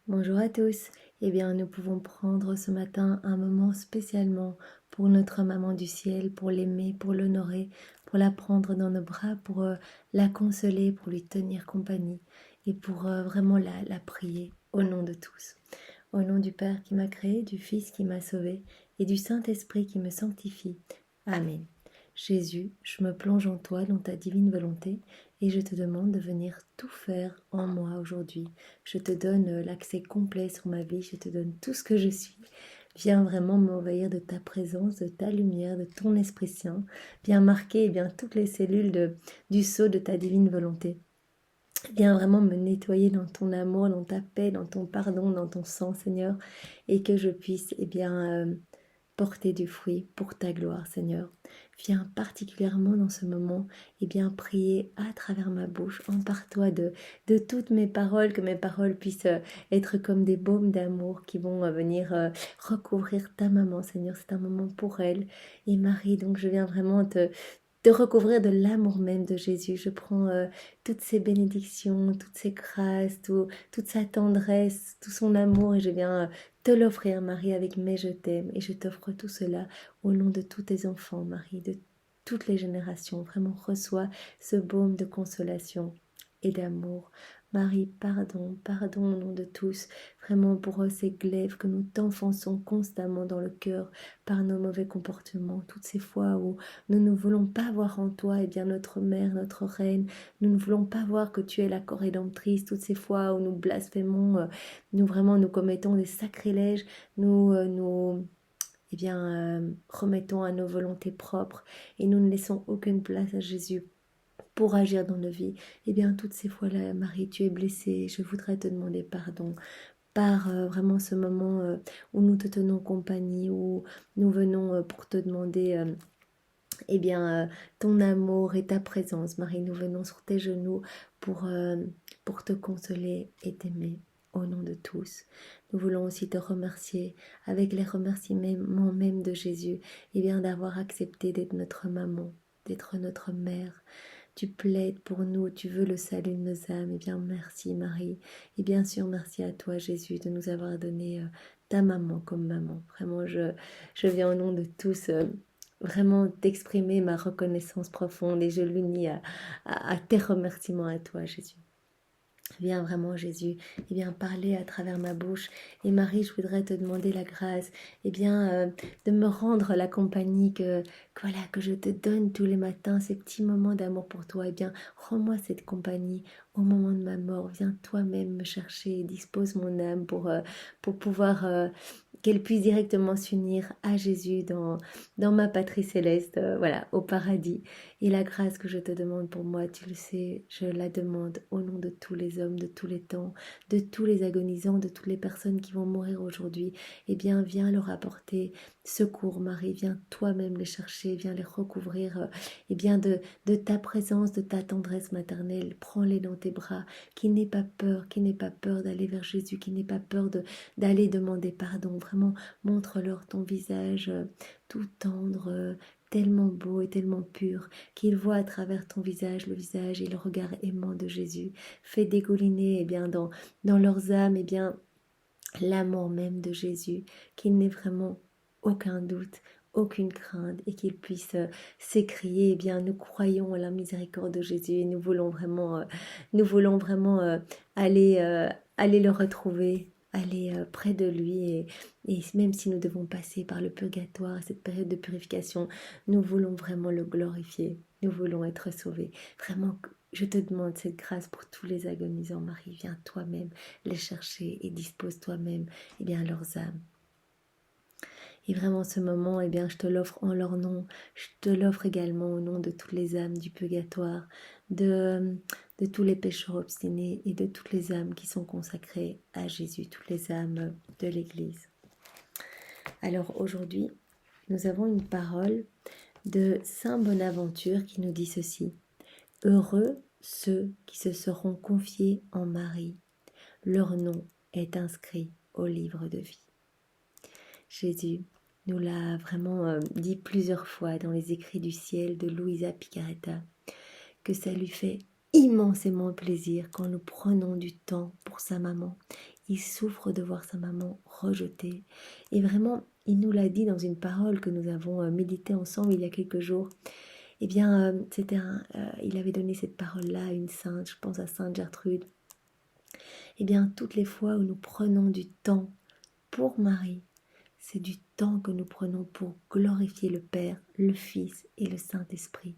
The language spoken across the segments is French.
Bonjour à tous. Eh bien, nous pouvons prendre ce matin un moment spécialement pour notre maman du ciel, pour l'aimer, pour l'honorer, pour la prendre dans nos bras, pour la consoler, pour lui tenir compagnie et pour vraiment la prier au nom de tous. Au nom du Père qui m'a créé, du Fils qui m'a sauvé et du Saint-Esprit qui me sanctifie. Amen. Jésus, je me plonge en toi, dans ta divine volonté, et je te demande de venir tout faire en moi aujourd'hui. Je te donne l'accès complet sur ma vie, je te donne tout ce que je suis. Viens vraiment m'envahir de ta présence, de ta lumière, de ton Esprit Saint. Viens marquer toutes les cellules du sceau de ta divine volonté. Viens vraiment me nettoyer dans ton amour, dans ta paix, dans ton pardon, dans ton sang, Seigneur, et que je puisse porter du fruit pour ta gloire, Seigneur. Viens particulièrement dans ce moment, prier à travers ma bouche. Empare-toi de toutes mes paroles, que mes paroles puissent être comme des baumes d'amour qui vont venir recouvrir ta maman, Seigneur. C'est un moment pour elle. Et Marie, donc je viens vraiment te recouvrir de l'amour même de Jésus. Je prends toutes ces bénédictions, toutes ces grâces, toute sa tendresse, tout son amour, et je viens te l'offrir, Marie, avec mes je t'aime. Et je t'offre tout cela au nom de tous tes enfants, Marie, de toutes les générations. Vraiment, reçois ce baume de consolation et d'amour. Marie, pardon, pardon au nom de tous, vraiment pour ces glaives que nous t'enfonçons constamment dans le cœur par nos mauvais comportements, toutes ces fois où nous ne voulons pas voir en toi notre mère, notre reine. Nous ne voulons pas voir que tu es la corrédemptrice. Toutes ces fois où nous blasphémons, nous commettons des sacrilèges. Nous remettons à nos volontés propres et nous ne laissons aucune place à Jésus pour agir dans nos vies. Toutes ces fois-là, Marie, tu es blessée. Je voudrais te demander pardon par vraiment ce moment où nous te tenons compagnie, où nous venons pour te demander ton amour et ta présence. Marie, nous venons sur tes genoux pour te consoler et t'aimer au nom de tous. Nous voulons aussi te remercier avec les remerciements même de Jésus, d'avoir accepté d'être notre maman, d'être notre mère. Tu plaides pour nous, tu veux le salut de nos âmes. Merci Marie. Et bien sûr, merci à toi Jésus de nous avoir donné ta maman comme maman. Vraiment, je viens au nom de tous vraiment t'exprimer ma reconnaissance profonde et je l'unis à tes remerciements à toi Jésus. Viens vraiment Jésus, parler à travers ma bouche. Et Marie, je voudrais te demander la grâce, de me rendre la compagnie que je te donne tous les matins, ces petits moments d'amour pour toi. Rends-moi cette compagnie au moment de ma mort. Viens toi-même me chercher, dispose mon âme pour pouvoir qu'elle puisse directement s'unir à Jésus dans ma patrie céleste, au paradis. Et la grâce que je te demande pour moi, tu le sais, je la demande au nom de tous les hommes, de tous les temps, de tous les agonisants, de toutes les personnes qui vont mourir aujourd'hui. Viens leur apporter secours, Marie, viens toi-même les chercher, viens les recouvrir, de ta présence, de ta tendresse maternelle. Prends-les dans tes bras, qui n'aient pas peur d'aller vers Jésus, qui n'aient pas peur d'aller demander pardon. Vraiment, montre-leur ton visage tout tendre, tellement beau et tellement pur, qu'ils voient à travers ton visage le visage et le regard aimant de Jésus. Fais dégouliner dans leurs âmes l'amour même de Jésus, qu'il n'ait vraiment aucun doute, aucune crainte, et qu'ils puissent s'écrier, nous croyons à la miséricorde de Jésus et nous voulons vraiment aller le retrouver, aller près de lui, et même si nous devons passer par le purgatoire, cette période de purification, nous voulons vraiment le glorifier, nous voulons être sauvés. Vraiment, je te demande cette grâce pour tous les agonisants. Marie, viens toi-même les chercher et dispose toi-même leurs âmes. Et vraiment ce moment, je te l'offre en leur nom. Je te l'offre également au nom de toutes les âmes du purgatoire, de tous les pécheurs obstinés et de toutes les âmes qui sont consacrées à Jésus, toutes les âmes de l'Église. Alors aujourd'hui, nous avons une parole de Saint Bonaventure qui nous dit ceci. « Heureux ceux qui se seront confiés en Marie. Leur nom est inscrit au livre de vie. » Jésus nous l'a vraiment dit plusieurs fois dans les écrits du ciel de Luisa Picaretta, que ça lui fait immensément plaisir quand nous prenons du temps pour sa maman. il souffre de voir sa maman rejetée. Et vraiment, il nous l'a dit dans une parole que nous avons méditée ensemble il y a quelques jours. Eh bien, il avait donné cette parole-là à une sainte, je pense à Sainte Gertrude. Eh bien, toutes les fois où nous prenons du temps pour Marie, c'est du temps que nous prenons pour glorifier le Père, le Fils et le Saint-Esprit.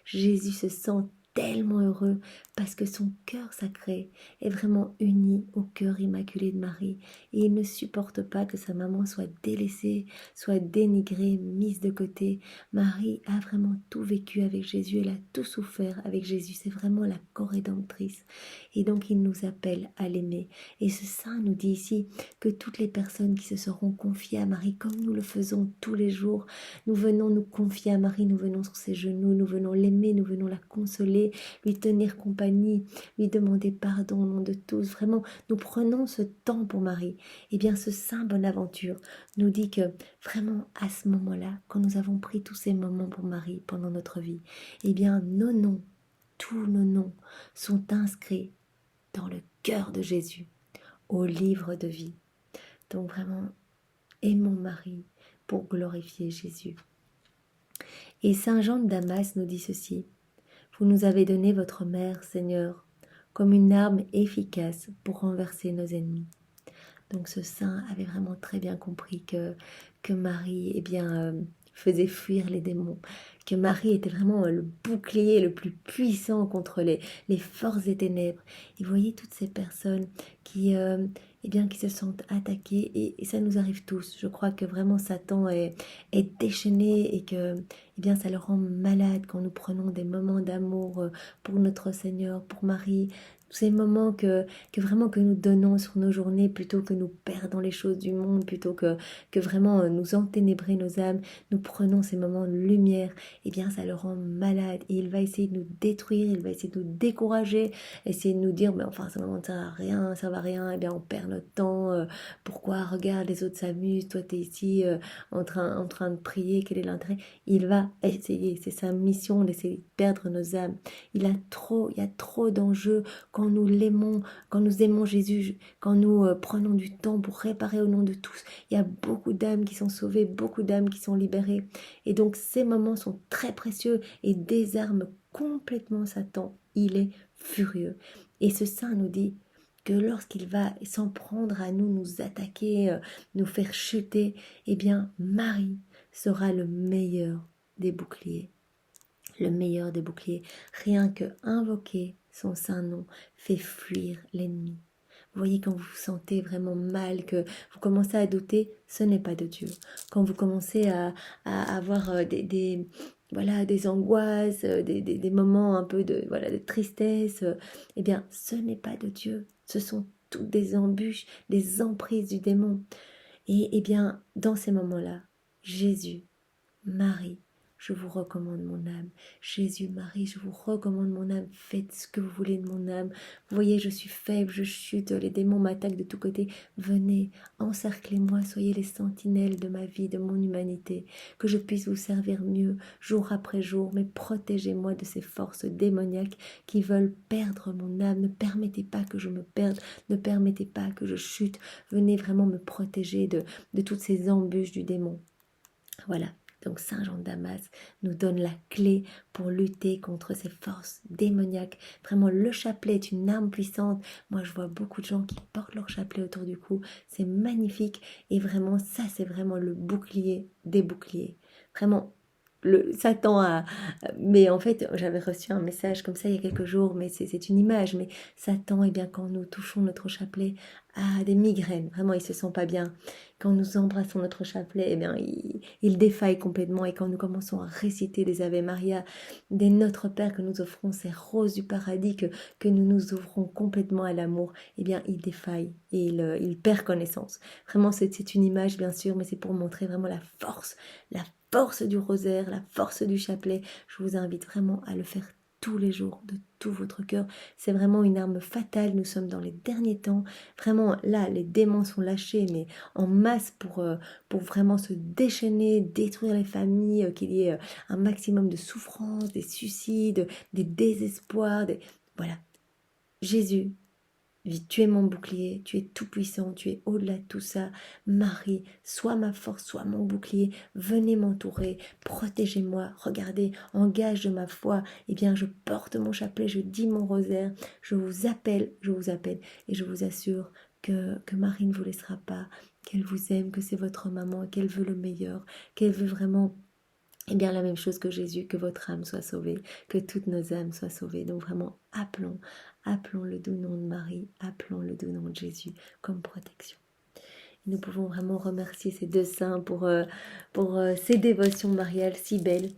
Jésus se sent tellement heureux parce que son cœur sacré est vraiment uni au cœur immaculé de Marie et il ne supporte pas que sa maman soit délaissée, soit dénigrée, mise de côté. Marie a vraiment tout vécu avec Jésus, elle a tout souffert avec Jésus, c'est vraiment la co-rédemptrice et donc il nous appelle à l'aimer et ce saint nous dit ici que toutes les personnes qui se seront confiées à Marie comme nous le faisons tous les jours, nous venons nous confier à Marie, nous venons sur ses genoux, nous venons l'aimer, nous venons la consoler, lui tenir compagnie, lui demander pardon au nom de tous. Vraiment, nous prenons ce temps pour Marie. Eh bien, ce saint Bonaventure nous dit que vraiment, à ce moment-là, quand nous avons pris tous ces moments pour Marie pendant notre vie, eh bien, nos noms, tous nos noms, sont inscrits dans le cœur de Jésus, au livre de vie. Donc vraiment, aimons Marie pour glorifier Jésus. Et Saint Jean de Damas nous dit ceci: vous nous avez donné votre mère, Seigneur, comme une arme efficace pour renverser nos ennemis. Donc ce saint avait vraiment très bien compris que Marie faisait fuir les démons, que Marie était vraiment le bouclier le plus puissant contre les forces des ténèbres. Et vous voyez toutes ces personnes qui se sentent attaquées, et ça nous arrive tous. Je crois que vraiment Satan est déchaîné et que ça le rend malade quand nous prenons des moments d'amour pour notre Seigneur, pour Marie, ces moments que vraiment que nous donnons sur nos journées plutôt que nous perdons les choses du monde, plutôt que vraiment nous enténébrer nos âmes, nous prenons ces moments de lumière, ça le rend malade et il va essayer de nous détruire, il va essayer de nous décourager, essayer de nous dire mais enfin ce moment ça va rien, ça va rien, on perd notre temps, pourquoi, regarde les autres s'amusent, toi t'es ici en train de prier, quel est l'intérêt? Il va essayer, c'est sa mission d'essayer de perdre nos âmes. Il y a trop d'enjeux quand nous l'aimons, quand nous aimons Jésus, quand nous prenons du temps pour réparer au nom de tous. Il y a beaucoup d'âmes qui sont sauvées, beaucoup d'âmes qui sont libérées. Et donc ces moments sont très précieux et désarment complètement Satan. Il est furieux. Et ce saint nous dit que lorsqu'il va s'en prendre à nous, nous attaquer, nous faire chuter, Marie sera le meilleur des boucliers. Le meilleur des boucliers. Rien que invoquer son saint nom fait fuir l'ennemi. Vous voyez, quand vous vous sentez vraiment mal, que vous commencez à douter, ce n'est pas de Dieu. Quand vous commencez à avoir des angoisses, des moments un peu de tristesse, ce n'est pas de Dieu. Ce sont toutes des embûches, des emprises du démon. Et dans ces moments-là, Jésus, Marie, je vous recommande mon âme. Jésus, Marie, je vous recommande mon âme. Faites ce que vous voulez de mon âme. Vous voyez, je suis faible, je chute, les démons m'attaquent de tous côtés. Venez, encerclez-moi, soyez les sentinelles de ma vie, de mon humanité. Que je puisse vous servir mieux, jour après jour, mais protégez-moi de ces forces démoniaques qui veulent perdre mon âme. Ne permettez pas que je me perde, ne permettez pas que je chute. Venez vraiment me protéger de toutes ces embûches du démon. Voilà. Donc Saint Jean de Damas nous donne la clé pour lutter contre ces forces démoniaques. Vraiment, le chapelet est une arme puissante. Moi, je vois beaucoup de gens qui portent leur chapelet autour du cou. C'est magnifique. Et vraiment, ça, c'est vraiment le bouclier des boucliers. Vraiment, Satan a... Mais en fait, j'avais reçu un message comme ça il y a quelques jours, mais c'est une image. Mais Satan, quand nous touchons notre chapelet, a des migraines. Vraiment, il se sent pas bien. Quand nous embrassons notre chapelet, il défaille complètement. Et quand nous commençons à réciter des Ave Maria, des Notre Père que nous offrons, ces roses du paradis que nous nous ouvrons complètement à l'amour, il défaille et il perd connaissance. Vraiment, c'est une image, bien sûr, mais c'est pour montrer vraiment la force du rosaire, la force du chapelet. Je vous invite vraiment à le faire tous les jours, de tout votre cœur. C'est vraiment une arme fatale. Nous sommes dans les derniers temps. Vraiment, là, les démons sont lâchés, mais en masse pour vraiment se déchaîner, détruire les familles, qu'il y ait un maximum de souffrance, des suicides, des désespoirs. Voilà. Jésus Tu es mon bouclier, tu es tout puissant, tu es au-delà de tout ça. Marie, sois ma force, sois mon bouclier. Venez m'entourer, protégez-moi. Regardez, en gage de ma foi, eh bien, je porte mon chapelet, je dis mon rosaire, je vous appelle, et je vous assure que Marie ne vous laissera pas, qu'elle vous aime, que c'est votre maman, qu'elle veut le meilleur, qu'elle veut vraiment eh bien la même chose que Jésus, que votre âme soit sauvée, que toutes nos âmes soient sauvées. Donc vraiment, appelons le doux nom de Marie, appelons le doux nom de Jésus comme protection. Et nous pouvons vraiment remercier ces deux saints pour ces dévotions mariales si belles.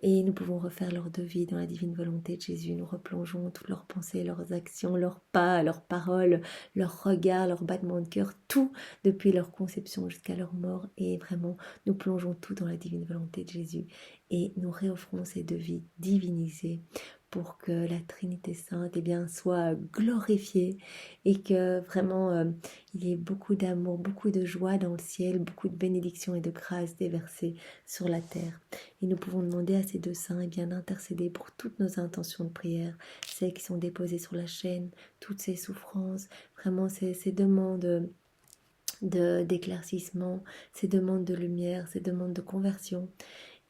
Et nous pouvons refaire leur devis dans la divine volonté de Jésus. Nous replongeons toutes leurs pensées, leurs actions, leurs pas, leurs paroles, leurs regards, leurs battements de cœur, tout depuis leur conception jusqu'à leur mort. Et vraiment, nous plongeons tout dans la divine volonté de Jésus. Et nous réoffrons ces devis divinisés pour que la Trinité Sainte soit glorifiée et que vraiment il y ait beaucoup d'amour, beaucoup de joie dans le ciel, beaucoup de bénédictions et de grâces déversées sur la terre. Et nous pouvons demander à ces deux saints d'intercéder pour toutes nos intentions de prière, celles qui sont déposées sur la chaîne, toutes ces souffrances, vraiment ces demandes d'éclaircissement, ces demandes de lumière, ces demandes de conversion.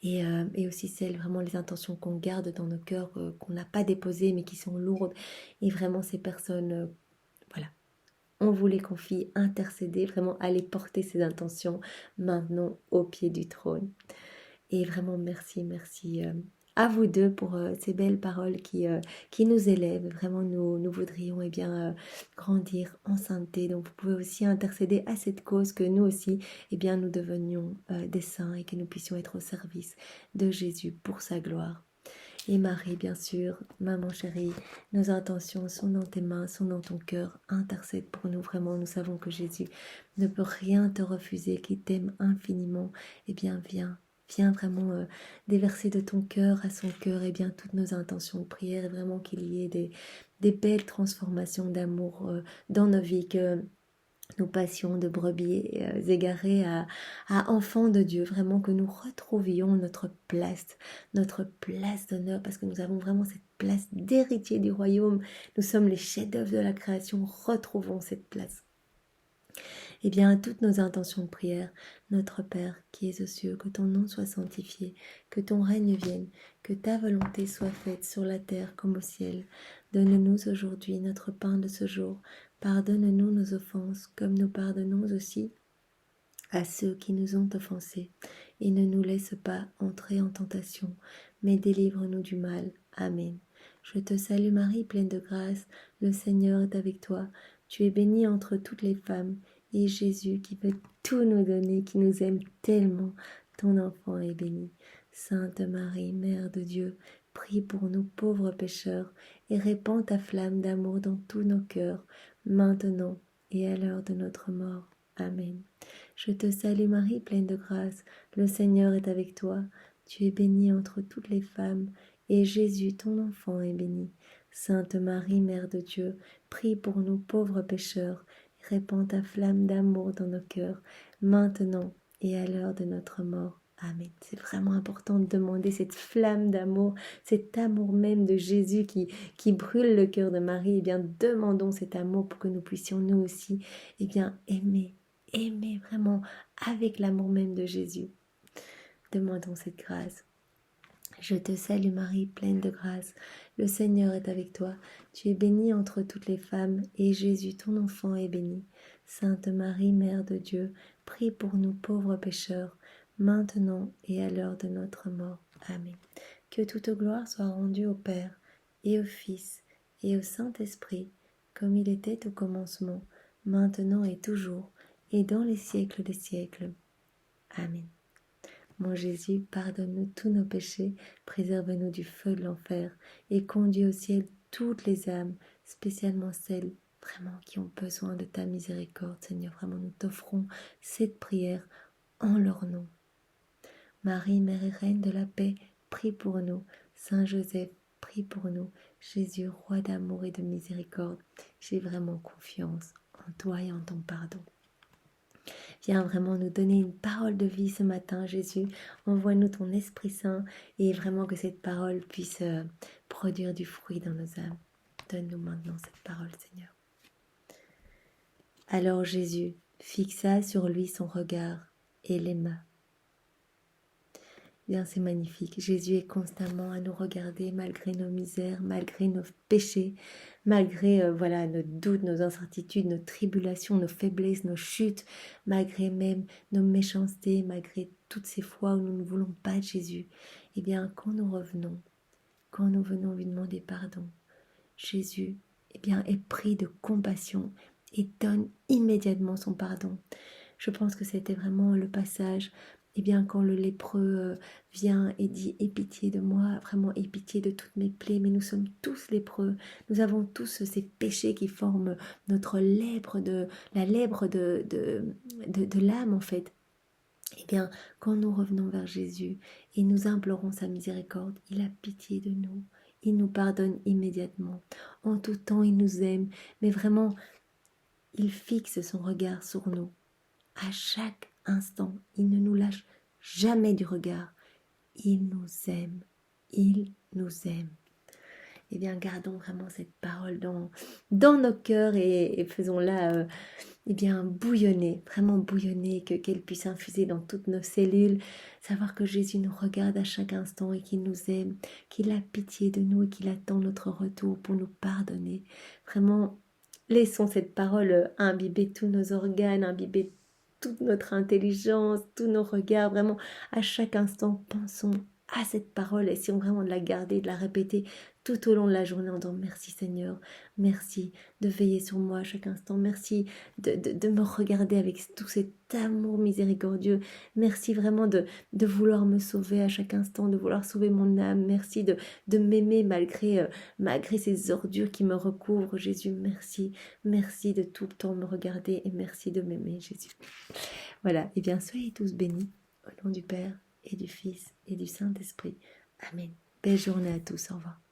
Et aussi celles, vraiment les intentions qu'on garde dans nos cœurs, qu'on n'a pas déposées mais qui sont lourdes. Et vraiment ces personnes, voilà, on vous les confie, intercéder, vraiment aller porter ces intentions maintenant au pied du trône. Et vraiment merci à vous deux pour ces belles paroles qui nous élèvent. Vraiment nous voudrions grandir en sainteté. Donc vous pouvez aussi intercéder à cette cause que nous aussi nous devenions des saints et que nous puissions être au service de Jésus pour sa gloire. Et Marie, bien sûr, maman chérie, nos intentions sont dans tes mains, sont dans ton cœur. Intercède pour nous, vraiment. Nous savons que Jésus ne peut rien te refuser, qu'il t'aime infiniment. Viens vraiment déverser de ton cœur à son cœur toutes nos intentions de prière et vraiment qu'il y ait des belles transformations d'amour dans nos vies, que nous passions de brebis égarés à enfants de Dieu, vraiment que nous retrouvions notre place d'honneur, parce que nous avons vraiment cette place d'héritier du royaume. Nous sommes les chefs-d'œuvre de la création, retrouvons cette place. Toutes nos intentions de prière, notre Père qui es aux cieux, que ton nom soit sanctifié, que ton règne vienne, que ta volonté soit faite sur la terre comme au ciel. Donne-nous aujourd'hui notre pain de ce jour. Pardonne-nous nos offenses, comme nous pardonnons aussi à ceux qui nous ont offensés. Et ne nous laisse pas entrer en tentation, mais délivre-nous du mal. Amen. Je te salue Marie, pleine de grâce, le Seigneur est avec toi. Tu es bénie entre toutes les femmes, et Jésus, qui veut tout nous donner, qui nous aime tellement, ton enfant est béni. Sainte Marie, Mère de Dieu, prie pour nous pauvres pécheurs, et répands ta flamme d'amour dans tous nos cœurs, maintenant et à l'heure de notre mort. Amen. Je te salue Marie, pleine de grâce, le Seigneur est avec toi. Tu es bénie entre toutes les femmes, et Jésus, ton enfant, est béni. Sainte Marie, Mère de Dieu, prie pour nous pauvres pécheurs, et répands ta flamme d'amour dans nos cœurs, maintenant et à l'heure de notre mort. Amen. C'est vraiment important de demander cette flamme d'amour, cet amour même de Jésus qui brûle le cœur de Marie. Demandons cet amour pour que nous puissions nous aussi aimer vraiment avec l'amour même de Jésus. Demandons cette grâce. Je te salue Marie, pleine de grâce. Le Seigneur est avec toi. Tu es bénie entre toutes les femmes, et Jésus, ton enfant, est béni. Sainte Marie, Mère de Dieu, prie pour nous pauvres pécheurs, maintenant et à l'heure de notre mort. Amen. Que toute gloire soit rendue au Père, et au Fils, et au Saint-Esprit, comme il était au commencement, maintenant et toujours, et dans les siècles des siècles. Amen. Mon Jésus, pardonne-nous tous nos péchés, préserve-nous du feu de l'enfer, et conduis au ciel toutes les âmes, spécialement celles vraiment qui ont besoin de ta miséricorde. Seigneur, vraiment nous t'offrons cette prière en leur nom. Marie, Mère et Reine de la paix, prie pour nous. Saint Joseph, prie pour nous. Jésus, Roi d'amour et de miséricorde, j'ai vraiment confiance en toi et en ton pardon. Viens vraiment nous donner une parole de vie ce matin, Jésus. Envoie-nous ton Esprit Saint et vraiment que cette parole puisse produire du fruit dans nos âmes. Donne-nous maintenant cette parole, Seigneur. Alors Jésus fixa sur lui son regard et l'aima. Bien, c'est magnifique. Jésus est constamment à nous regarder malgré nos misères, malgré nos péchés, malgré voilà, nos doutes, nos incertitudes, nos tribulations, nos faiblesses, nos chutes, malgré même nos méchancetés, malgré toutes ces fois où nous ne voulons pas de Jésus. Eh bien, quand nous revenons, quand nous venons lui demander pardon, Jésus eh bien, est pris de compassion et donne immédiatement son pardon. Je pense que c'était vraiment le passage, eh bien, quand le lépreux vient et dit « Aie pitié de moi, vraiment aie pitié de toutes mes plaies », mais nous sommes tous lépreux, nous avons tous ces péchés qui forment notre lèpre, la lèpre de l'âme en fait. Eh bien, quand nous revenons vers Jésus et nous implorons sa miséricorde, il a pitié de nous, il nous pardonne immédiatement. En tout temps, il nous aime, mais vraiment, il fixe son regard sur nous. À chaque instant, il ne nous lâche jamais du regard. Il nous aime, il nous aime. Eh bien, gardons vraiment cette parole dans nos cœurs et faisons-la eh bien, bouillonner, vraiment bouillonner, qu'elle puisse infuser dans toutes nos cellules. Savoir que Jésus nous regarde à chaque instant et qu'il nous aime, qu'il a pitié de nous et qu'il attend notre retour pour nous pardonner. Vraiment, laissons cette parole imbiber tous nos organes, imbiber toute notre intelligence, tous nos regards. Vraiment, à chaque instant, pensons à cette parole, essayons vraiment de la garder, de la répéter tout au long de la journée en disant merci Seigneur, merci de veiller sur moi à chaque instant, merci de me regarder avec tout cet amour miséricordieux, merci vraiment de vouloir me sauver à chaque instant, de vouloir sauver mon âme, merci de m'aimer malgré ces ordures qui me recouvrent, Jésus, merci de tout le temps me regarder et merci de m'aimer, Jésus. Voilà, et bien soyez tous bénis au nom du Père et du Fils et du Saint-Esprit. Amen. Belle journée à tous, au revoir.